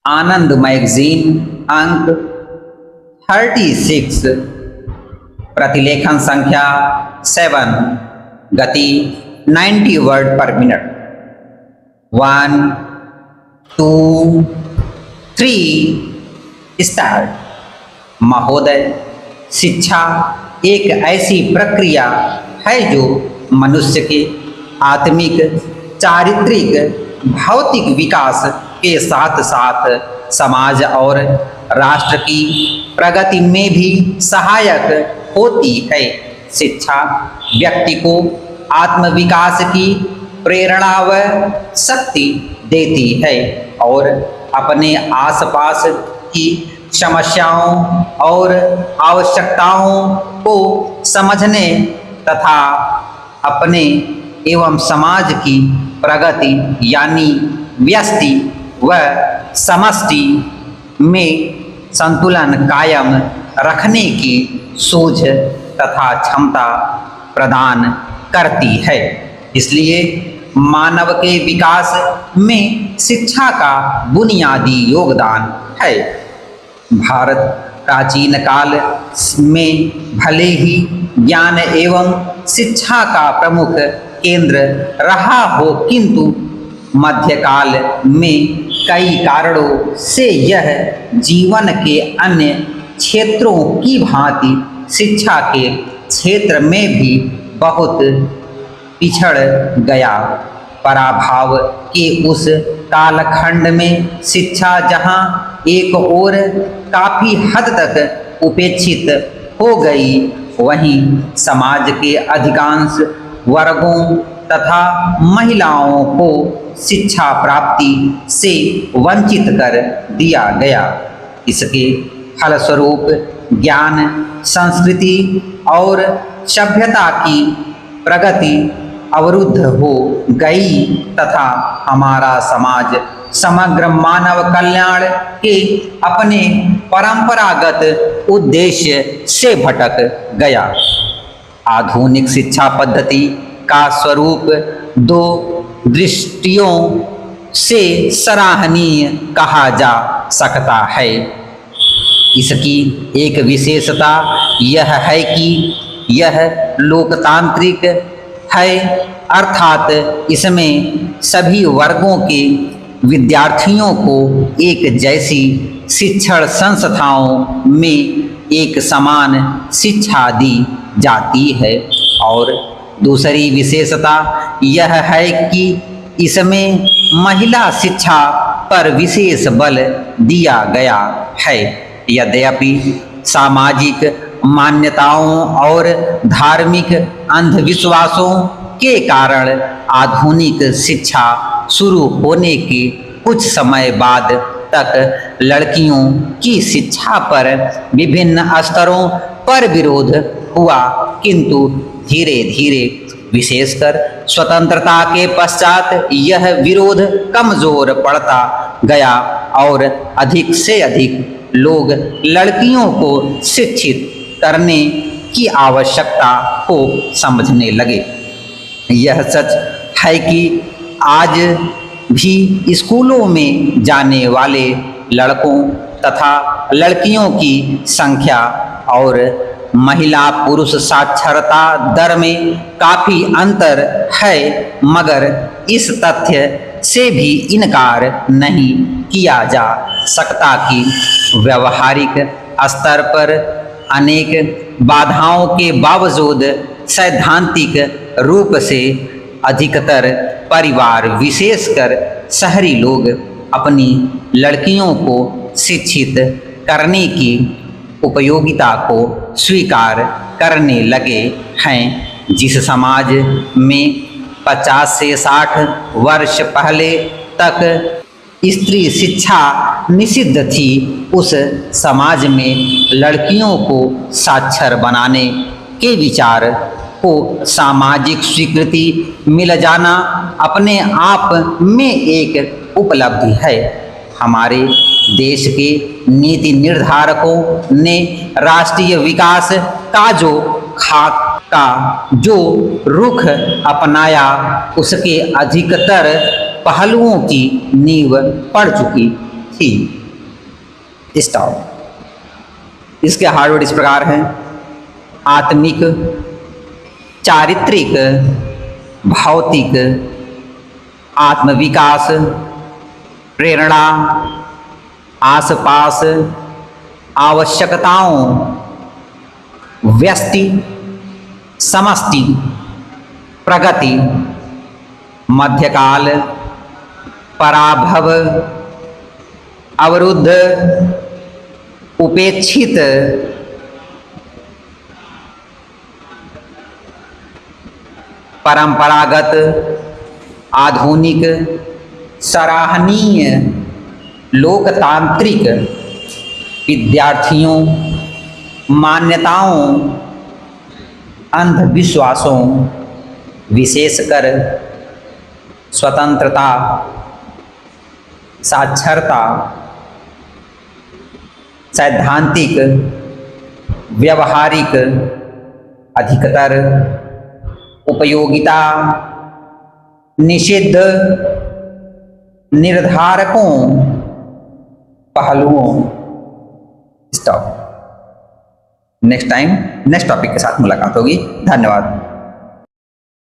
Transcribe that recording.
आनंद magazine अंक 36, प्रतिलेखन संख्या 7, गति 90 वर्ड पर मिनट। 1 2 3 स्टार्ट। महोदय, शिक्षा एक ऐसी प्रक्रिया है जो मनुष्य के आत्मिक, चारित्रिक, भौतिक विकास के साथ साथ समाज और राष्ट्र की प्रगति में भी सहायक होती है। शिक्षा व्यक्ति को आत्मविकास की प्रेरणा व शक्ति देती है और अपने आसपास की समस्याओं और आवश्यकताओं को समझने तथा अपने एवं समाज की प्रगति यानी व्यष्टि व समष्टि में संतुलन कायम रखने की सूझ तथा क्षमता प्रदान करती है। इसलिए मानव के विकास में शिक्षा का बुनियादी योगदान है। भारत प्राचीन काल में भले ही ज्ञान एवं शिक्षा का प्रमुख केंद्र रहा हो, किंतु मध्यकाल में कई कारणों से यह जीवन के अन्य क्षेत्रों की भांति शिक्षा के क्षेत्र में भी बहुत पिछड़ गया। पराभाव के उस कालखंड में शिक्षा जहां एक ओर काफी हद तक उपेक्षित हो गई, वहीं समाज के अधिकांश वर्गों तथा महिलाओं को शिक्षा प्राप्ति से वंचित कर दिया गया। इसके फलस्वरूप ज्ञान, संस्कृति और सभ्यता की प्रगति अवरुद्ध हो गई तथा हमारा समाज समग्र मानव कल्याण के अपने परंपरागत उद्देश्य से भटक गया। आधुनिक शिक्षा पद्धति का स्वरूप दो दृष्टियों से सराहनीय कहा जा सकता है। इसकी एक विशेषता यह है कि यह लोकतांत्रिक है, अर्थात इसमें सभी वर्गों के विद्यार्थियों को एक जैसी शिक्षण संस्थाओं में एक समान शिक्षा दी जाती है। और दूसरी विशेषता यह है कि इसमें महिला शिक्षा पर विशेष बल दिया गया है। यद्यपि सामाजिक मान्यताओं और धार्मिक अंधविश्वासों के कारण आधुनिक शिक्षा शुरू होने के कुछ समय बाद तक लड़कियों की शिक्षा पर विभिन्न स्तरों पर विरोध हुआ, किंतु धीरे धीरे विशेषकर स्वतंत्रता के पश्चात यह विरोध कमजोर पड़ता गया और अधिक से अधिक लोग लड़कियों को शिक्षित करने की आवश्यकता को समझने लगे। यह सच है कि आज भी स्कूलों में जाने वाले लड़कों तथा लड़कियों की संख्या और महिला पुरुष साक्षरता दर में काफी अंतर है, मगर इस तथ्य से भी इनकार नहीं किया जा सकता कि व्यवहारिक स्तर पर अनेक बाधाओं के बावजूद सैद्धांतिक रूप से अधिकतर परिवार, विशेषकर शहरी लोग, अपनी लड़कियों को शिक्षित करने की उपयोगिता को स्वीकार करने लगे हैं। जिस समाज में 50 से 60 वर्ष पहले तक स्त्री शिक्षा निषिद्ध थी, उस समाज में लड़कियों को साक्षर बनाने के विचार को सामाजिक स्वीकृति मिल जाना अपने आप में एक उपलब्धि है। हमारे देश के नीति निर्धारकों ने राष्ट्रीय विकास का जो रुख अपनाया, उसके अधिकतर पहलुओं की नींव पड़ चुकी थी। स्टॉप। इसके हार्डवर्ड इस प्रकार हैं: आत्मिक, चारित्रिक, भौतिक, आत्मविकास, प्रेरणा, आसपास, आवश्यकताओं, व्यष्टि, समष्टि, प्रगति, मध्यकाल, पराभव, अवरुद्ध, उपेक्षित, परंपरागत, आधुनिक, सराहनीय, लोकतांत्रिक, विद्यार्थियों, मान्यताओं, अंधविश्वासों, विशेषकर स्वतंत्रता, साक्षरता, सैद्धांतिक, व्यवहारिक, अधिकतर, उपयोगिता, निषिद्ध, निर्धारकों, पहलुओं। Stop. Next time next topic के साथ मुलाकात होगी। धन्यवाद।